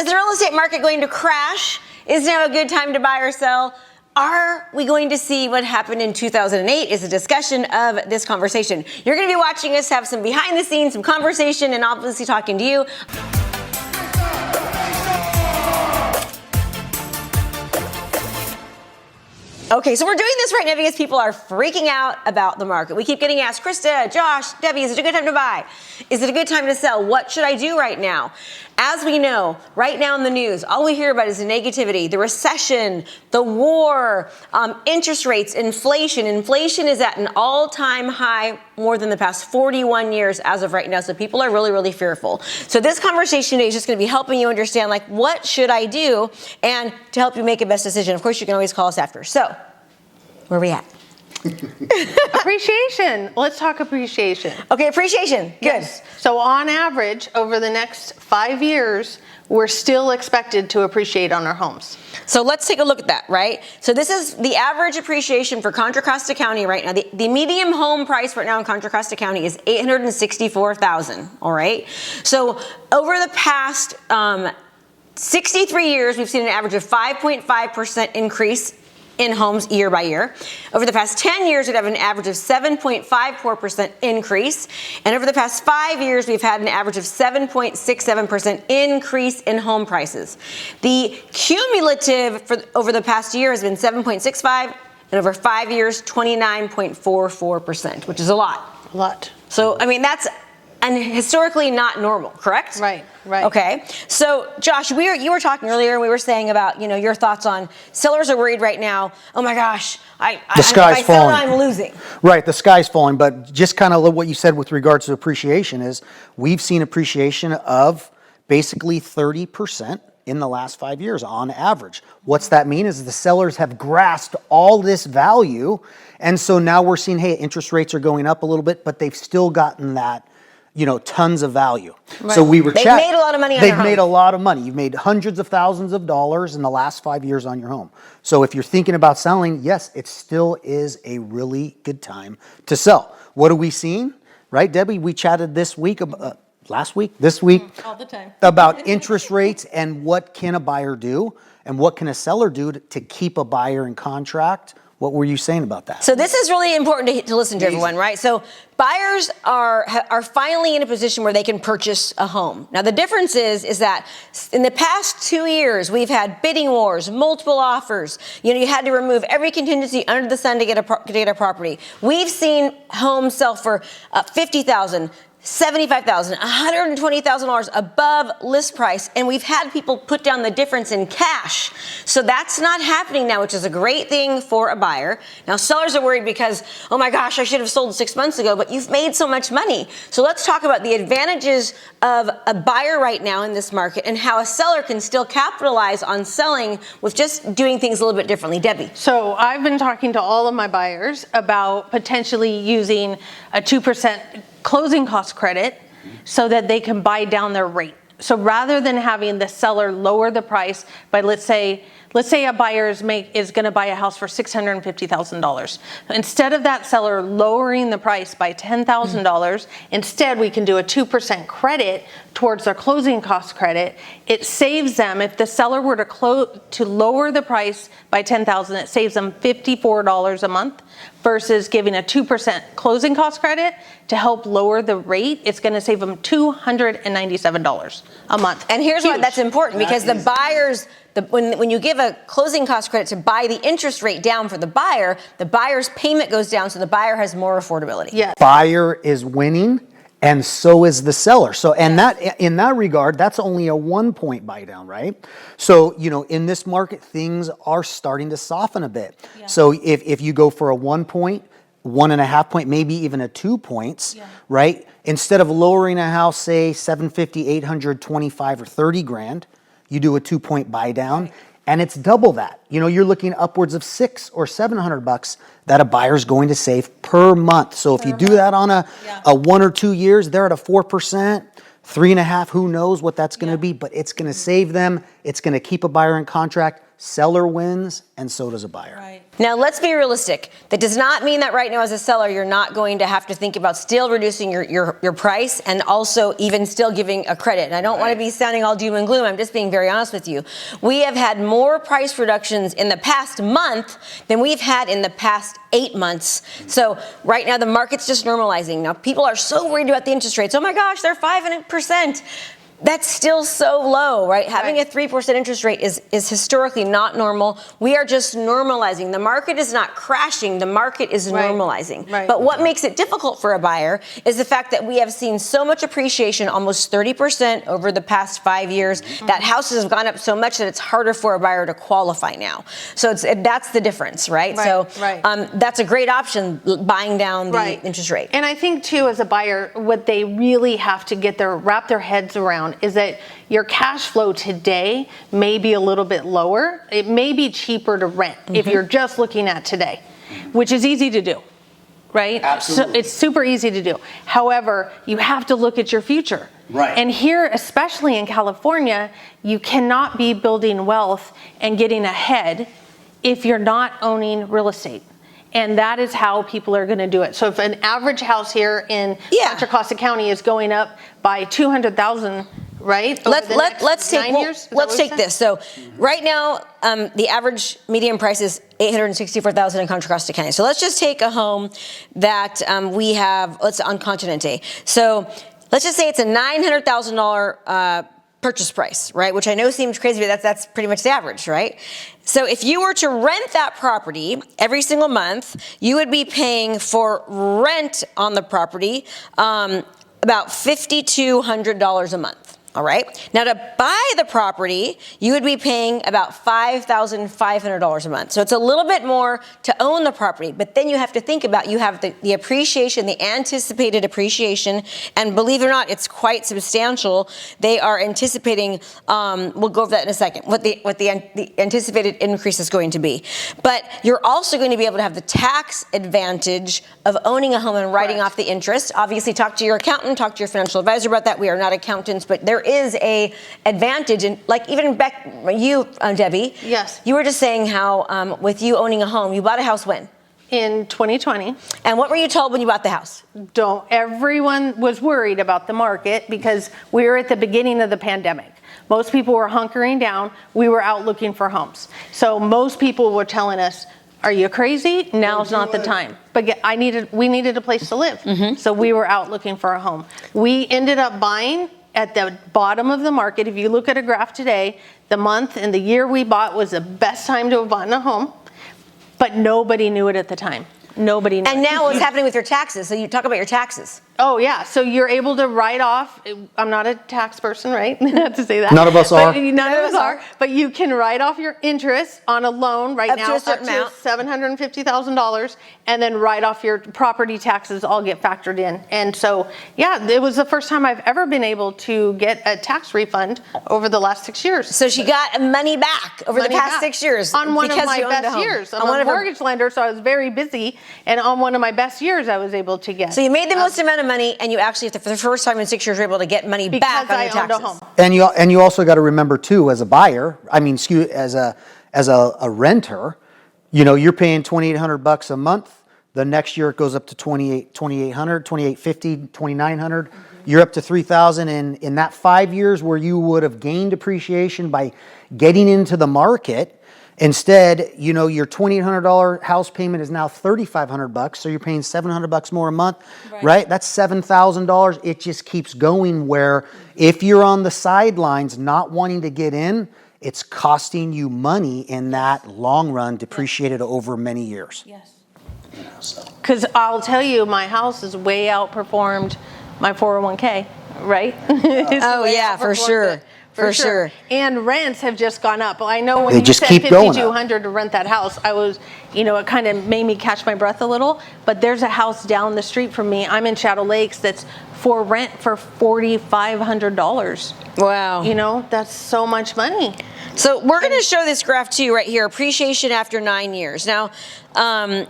Is the real estate market going to crash? Is now a good time to buy or sell? Are we going to see what happened in 2008 is a discussion of this conversation. You're going to be watching us have some behind the scenes, some conversation, and obviously talking to you. Okay, so we're doing this right now because people are freaking out about the market. We keep getting asked, Krista, Josh, Debbie, is it a good time to buy? Is it a good time to sell? What should I do right now? As we know, right now in the news, all we hear about is the negativity, the recession, the war, interest rates, inflation. Inflation is at an all-time high more than the past 41 years as of right now. So people are really, really fearful. So this conversation today is just going to be helping you understand, like, what should I do and to help you make a best decision. Of course, you can always call us after. So where are we at? Appreciation. Let's talk appreciation. Okay, appreciation. Good. Yes. So on average, over the next 5 years, we're still expected to appreciate on our homes. So let's take a look at that, right? So this is the average appreciation for Contra Costa County right now. The median home price right now in Contra Costa County is $864,000, all right? So over the past 63 years, we've seen an average of 5.5% increase in homes year by year. Over the past 10 years, we'd have an average of 7.54% increase. And over the past 5 years, we've had an average of 7.67% increase in home prices. The cumulative for over the past year has been 7.65, and over 5 years, 29.44%, which is a lot. A lot. So, I mean, that's historically not normal, correct? Right, right. Okay. So, Josh, you were talking earlier, and we were saying about, your thoughts on sellers are worried right now. Oh my gosh, the sky's falling. I'm losing. Right, the sky's falling. But just kind of what you said with regards to appreciation is we've seen appreciation of basically 30% in the last 5 years on average. What's that mean is the sellers have grasped all this value. And so now we're seeing, hey, interest rates are going up a little bit, but they've still gotten that, tons of value. Right. So we were They've made a lot of money on their home. They've made a lot of money. You've made hundreds of thousands of dollars in the last 5 years on your home. So if you're thinking about selling, yes, it still is a really good time to sell. What are we seeing? Right, Debbie? We chatted this week, this week, all the time, about interest rates and what can a buyer do and what can a seller do to keep a buyer in contract. What were you saying about that? So this is really important to listen to everyone, right? So buyers are finally in a position where they can purchase a home. Now the difference is that in the past 2 years, we've had bidding wars, multiple offers. You had to remove every contingency under the sun to get a property. We've seen homes sell for $50,000. $75,000, $120,000 above list price, and we've had people put down the difference in cash. So that's not happening now, which is a great thing for a buyer. Now sellers are worried because, oh my gosh, I should have sold 6 months ago, but you've made so much money. So let's talk about the advantages of a buyer right now in this market and how a seller can still capitalize on selling with just doing things a little bit differently. Debbie. So I've been talking to all of my buyers about potentially using a 2% closing cost credit so that they can buy down their rate. So rather than having the seller lower the price by, let's say a buyer is going to buy a house for $650,000. Instead of that seller lowering the price by $10,000, instead we can do a 2% credit towards their closing cost credit. It saves them, if the seller were to lower the price by $10,000, it saves them $54 a month versus giving a 2% closing cost credit to help lower the rate. It's going to save them $297 a month. And here's why that's important, because the buyers, when you give a closing cost credit to buy the interest rate down for the buyer's payment goes down, so the buyer has more affordability. Yes. Buyer is winning, and so is the seller. So, and that in that regard, that's only a 1 point buy down, right? So, in this market, things are starting to soften a bit. Yeah. So if you go for a 1 point, 1.5 point, maybe even a 2 points, right? Instead of lowering a house, say 750, 800, 25 or 30 grand, you do a 2 point buy down, and it's double that. You're looking upwards of $600 or $700 that a buyer's going to save per month. So if you do that on a 1 or 2 years, they're at a 4%, 3.5%. Who knows what that's going to be? But it's going to save them. It's going to keep a buyer in contract. seller wins, and so does a buyer. Right. Now, let's be realistic. That does not mean that right now as a seller, you're not going to have to think about still reducing your price and also even still giving a credit. And I don't want to be sounding all doom and gloom. I'm just being very honest with you. We have had more price reductions in the past month than we've had in the past 8 months. So right now, the market's just normalizing. Now, people are so worried about the interest rates. Oh my gosh, they're 5%. That's still so low, right? Having a 3% interest rate is historically not normal. We are just normalizing. The market is not crashing. The market is normalizing. Right. But what makes it difficult for a buyer is the fact that we have seen so much appreciation, almost 30% over the past 5 years, that houses have gone up so much that it's harder for a buyer to qualify now. So that's the difference, right? So that's a great option, buying down the interest rate. And I think too, as a buyer, what they really have to wrap their heads around is that your cash flow today may be a little bit lower. It may be cheaper to rent if you're just looking at today, which is easy to do, right? Absolutely. So it's super easy to do. However, you have to look at your future. Right. And here, especially in California, you cannot be building wealth and getting ahead if you're not owning real estate. And that is how people are going to do it. So if an average house here in Contra Costa County is going up by $200,000, right? Let's take this. So right now, the average median price is $864,000 in Contra Costa County. So let's just take a home that we have. On Continente. So let's just say it's a $900,000 purchase price, right? Which I know seems crazy, but that's pretty much the average, right? So if you were to rent that property every single month, you would be paying for rent on the property about $5,200 a month. All right. Now, to buy the property, you would be paying about $5,500 a month. So it's a little bit more to own the property. But then you have to think about, you have the appreciation, the anticipated appreciation. And believe it or not, it's quite substantial. They are anticipating, we'll go over that in a second, what the anticipated increase is going to be. But you're also going to be able to have the tax advantage of owning a home and writing off the interest. Obviously, talk to your accountant, talk to your financial advisor about that. We are not accountants, but there is a advantage. And like even back, you, Debbie, yes, you were just saying how with you owning a home, you bought a house when? In 2020. And what were you told when you bought the house? Everyone was worried about the market because we were at the beginning of the pandemic. Most people were hunkering down. We were out looking for homes. So most people were telling us, are you crazy? Now's not the time. But we needed a place to live. So we were out looking for a home. We ended up buying at the bottom of the market. If you look at a graph today, the month and the year we bought was the best time to have bought a home, but nobody knew it at the time. Nobody knew. And now what's happening with your taxes? So you talk about your taxes. Oh, yeah. So you're able to write off. I'm not a tax person, right? Not to say that. None of us are. None of us are. But you can write off your interest on a loan right now up to $750,000, and then write off your property taxes, all get factored in. And so, yeah, it was the first time I've ever been able to get a tax refund over the last 6 years. So she got money back over the past 6 years. On one of my best years. I'm a mortgage lender, so I was very busy. And on one of my best years, I was able to get. So you made the most amount of money, and you actually, for the first time in 6 years, were able to get money back on your taxes. Because I owned a home. And you also got to remember too, as a buyer, as a renter, you're paying $2,800 a month. The next year it goes up to $2,800, $2,850, $2,900. You're up to $3,000, and in that 5 years where you would have gained appreciation by getting into the market, instead, your $2,800 house payment is now $3,500, so you're paying $700 more a month, right? That's $7,000. It just keeps going, where if you're on the sidelines not wanting to get in, it's costing you money in that long run, depreciated over many years. Yes. Because I'll tell you, my house has way outperformed my 401k, right? Oh yeah, for sure. For sure. And rents have just gone up. I know when They you just said keep going up. $5,200 to rent that house, I was, it kind of made me catch my breath a little. But there's a house down the street from me. I'm in Shadow Lakes that's for rent for $4,500. Wow. That's so much money. So we're going to show this graph too right here, appreciation after 9 years. Now, and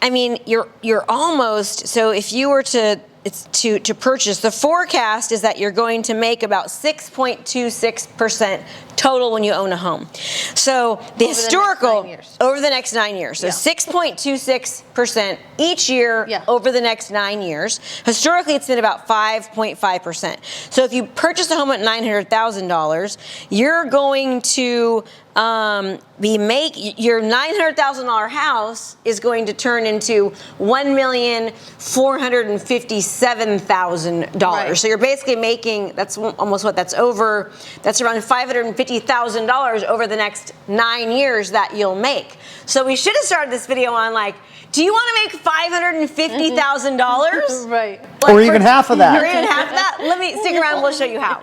I mean, you're almost, so if you were to it's to purchase. The forecast is that you're going to make about 6.26% total when you own a home. So the historical over the next 9 years. So 6.26% each year over the next 9 years. Historically, it's been about 5.5%. So if you purchase a home at $900,000, you're going to your $900,000 house is going to turn into $1,457,000. Right. So you're basically making, that's almost what that's over, that's around $550,000 over the next 9 years that you'll make. So we should have started this video on like, do you want to make $550,000? Right. Like or even half of that. Or even half of that? Let me stick around, we'll show you how.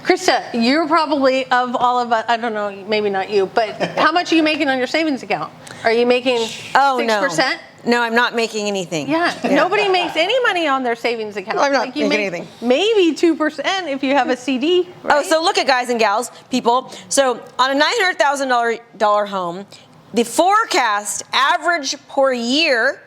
Krista, you're probably, of all of us, I don't know, maybe not you, but how much are you making on your savings account? Are you making 6%? No, I'm not making anything. Yeah, nobody makes any money on their savings account. I'm not making anything. Maybe 2% if you have a CD. Right? Oh, so look at guys and gals, people. So on a $900,000 home, the forecast average per year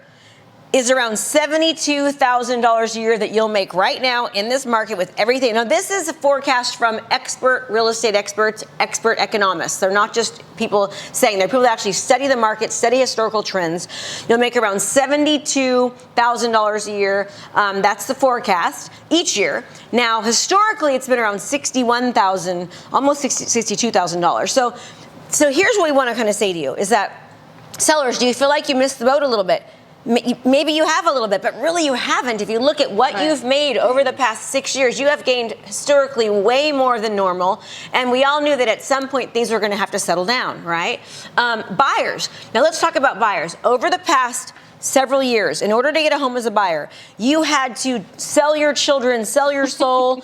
is around $72,000 a year that you'll make right now in this market with everything. Now, this is a forecast from expert real estate experts, expert economists. They're not just people saying, they're people that actually study the market, study historical trends. You'll make around $72,000 a year. That's the forecast each year. Now, historically, it's been around $61,000, almost $62,000. So here's what we want to kind of say to you is that, sellers, do you feel like you missed the boat a little bit? Maybe you have a little bit, but really you haven't. If you look at what you've made over the past 6 years, you have gained historically way more than normal. And we all knew that at some point things were going to have to settle down, right? Buyers. Now let's talk about buyers. Over the past several years, in order to get a home as a buyer, you had to sell your children, sell your soul,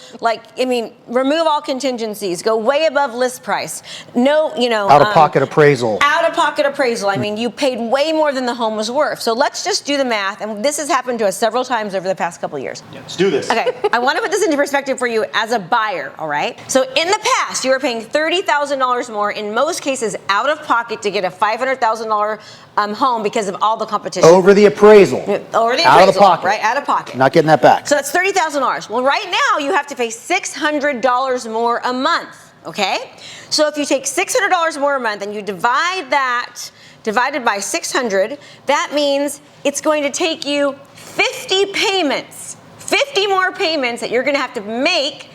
remove all contingencies, go way above list price. No, Out-of-pocket appraisal. Out-of-pocket appraisal. I mean, you paid way more than the home was worth. So let's just do the math. And this has happened to us several times over the past couple of years. Yeah, let's do this. Okay, I want to put this into perspective for you as a buyer, all right? So in the past, you were paying $30,000 more, in most cases, out of pocket to get a $500,000 home because of all the competition. Over the appraisal. Over the appraisal. Out of pocket. Right, out of pocket. Not getting that back. So that's $30,000. Well, right now, you have to pay $600 more a month, okay? So if you take $600 more a month and you divide that, divided by 600, that means it's going to take you 50 payments, 50 more payments that you're going to have to make.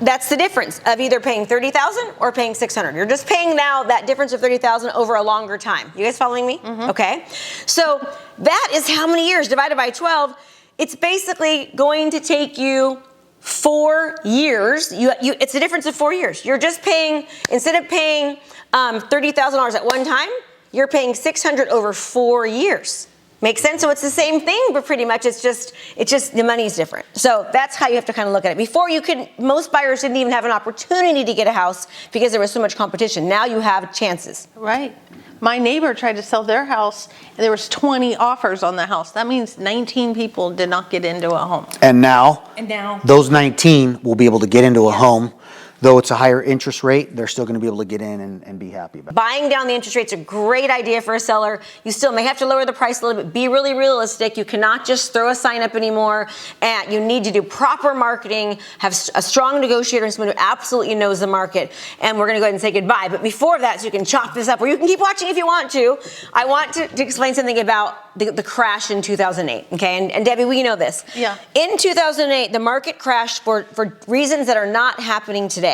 That's the difference of either paying $30,000 or paying $600. You're just paying now that difference of $30,000 over a longer time. You guys following me? Mm-hmm. Okay. So that is how many years divided by 12. It's basically going to take you 4 years. It's a difference of 4 years. You're just paying, instead of paying $30,000 at one time, you're paying $600 over 4 years. Makes sense? So it's the same thing, but pretty much it's just the money's different. So that's how you have to kind of look at it. Before most buyers didn't even have an opportunity to get a house because there was so much competition. Now you have chances. Right. My neighbor tried to sell their house and there was 20 offers on the house. That means 19 people did not get into a home. And now those 19 will be able to get into a home. Though it's a higher interest rate, they're still going to be able to get in and be happy about it. Buying down the interest rate's a great idea for a seller. You still may have to lower the price a little bit. Be really realistic. You cannot just throw a sign up anymore. And you need to do proper marketing, have a strong negotiator and someone who absolutely knows the market. And we're going to go ahead and say goodbye. But before that, so you can chop this up, or you can keep watching if you want to, I want to explain something about the crash in 2008. Okay, and Debbie, we know this. Yeah. In 2008, the market crashed for reasons that are not happening today.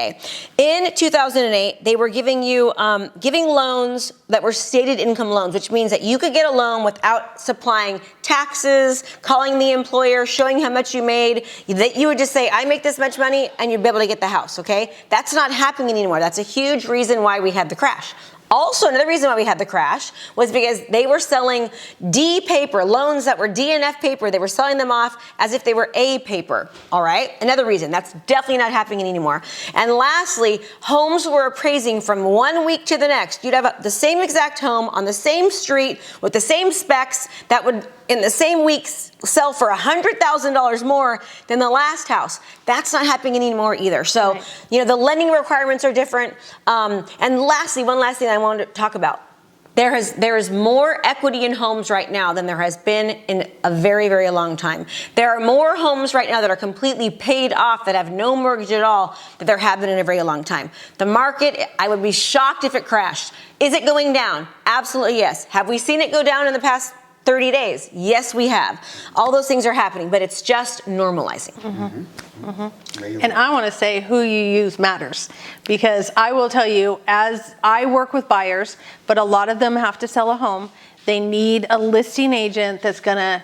In 2008, they were giving loans that were stated income loans, which means that you could get a loan without supplying taxes, calling the employer, showing how much you made. That you would just say, I make this much money, and you'd be able to get the house, okay? That's not happening anymore. That's a huge reason why we had the crash. Also, another reason why we had the crash was because they were selling D paper, loans that were D and F paper. They were selling them off as if they were A paper, all right? Another reason. That's definitely not happening anymore. And lastly, homes were appraising from 1 week to the next. You'd have the same exact home on the same street with the same specs that would, in the same weeks, sell for $100,000 more than the last house. That's not happening anymore either. So, right. The lending requirements are different. And lastly, one last thing I wanted to talk about. There is more equity in homes right now than there has been in a very, very long time. There are more homes right now that are completely paid off, that have no mortgage at all, that there have been in a very long time. The market, I would be shocked if it crashed. Is it going down? Absolutely yes. Have we seen it go down in the past 30 days? Yes, we have. All those things are happening, but it's just normalizing. And I want to say who you use matters, because I will tell you, as I work with buyers, but a lot of them have to sell a home, they need a listing agent that's going to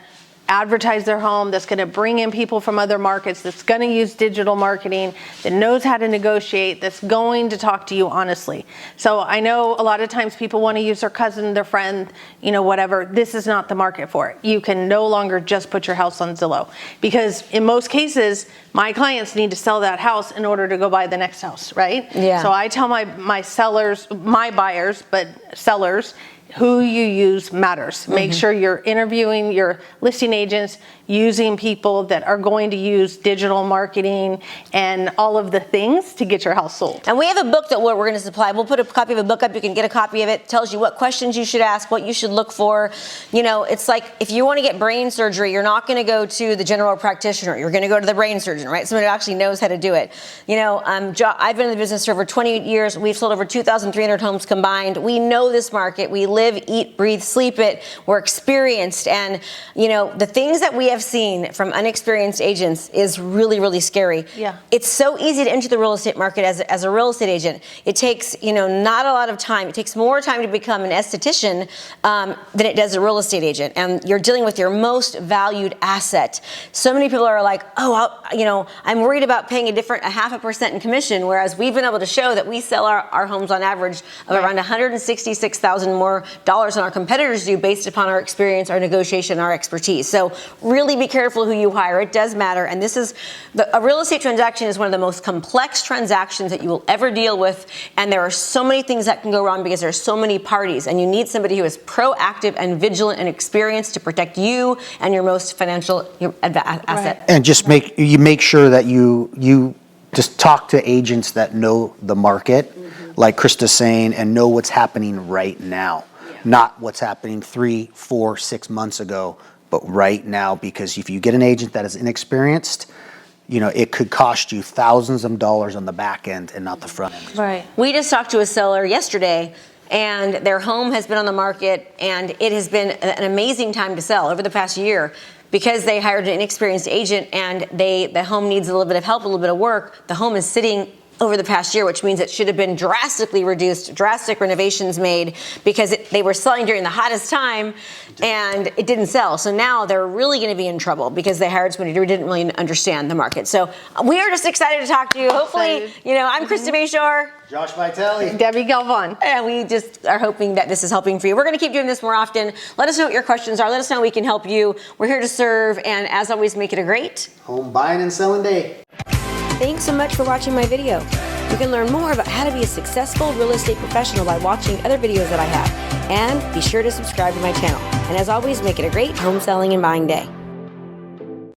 advertise their home, that's going to bring in people from other markets, that's going to use digital marketing, that knows how to negotiate, that's going to talk to you honestly. So I know a lot of times people want to use their cousin, their friend, whatever. This is not the market for it. You can no longer just put your house on Zillow, because in most cases, my clients need to sell that house in order to go buy the next house, right? Yeah. So I tell my sellers, my buyers, but sellers, who you use matters. Make sure you're interviewing your listing agents, using people that are going to use digital marketing and all of the things to get your house sold. And we have a book that we're going to supply. We'll put a copy of a book up. You can get a copy of it. It tells you what questions you should ask, what you should look for. It's like if you want to get brain surgery, you're not going to go to the general practitioner. You're going to go to the brain surgeon, right? Somebody who actually knows how to do it. I've been in the business for over 20 years. We've sold over 2,300 homes combined. We know this market. We live, eat, breathe, sleep it. We're experienced. And, the things that we have seen from unexperienced agents is really, really scary. Yeah. It's so easy to enter the real estate market as a real estate agent. It takes, not a lot of time. It takes more time to become an esthetician than it does a real estate agent. And you're dealing with your most valued asset. So many people are like, I'm worried about paying a 0.5% in commission, whereas we've been able to show that we sell our homes on average of around $166,000 more dollars than our competitors do, based upon our experience, our negotiation, our expertise. So really be careful who you hire. It does matter. And this is a real estate transaction is one of the most complex transactions that you will ever deal with. And there are so many things that can go wrong because there's so many parties, and you need somebody who is proactive and vigilant and experienced to protect you and your most financial asset. Right. And just make sure that you just talk to agents that know the market, like Krista's saying, and know what's happening right now. Not what's happening 3, 4, 6 months ago, but right now. Because if you get an agent that is inexperienced, it could cost you thousands of dollars on the back end and not the front end. Right. We just talked to a seller yesterday, and their home has been on the market, and it has been an amazing time to sell over the past year, because they hired an inexperienced agent, and the home needs a little bit of help, a little bit of work. The home is sitting over the past year, which means it should have been drastically reduced, drastic renovations made, because they were selling during the hottest time and it didn't sell. So now they're really going to be in trouble because they hired somebody who didn't really understand the market. So we are just excited to talk to you. Hopefully, I'm Krista Mashore. Josh Vitelli. Debbie Galvan. And we just are hoping that this is helping for you. We're going to keep doing this more often. Let us know what your questions are. Let us know how we can help you. We're here to serve. And as always, make it a great Home buying and selling day. Thanks so much for watching my video. You can learn more about how to be a successful real estate professional by watching other videos that I have. And be sure to subscribe to my channel. And as always, make it a great home selling and buying day.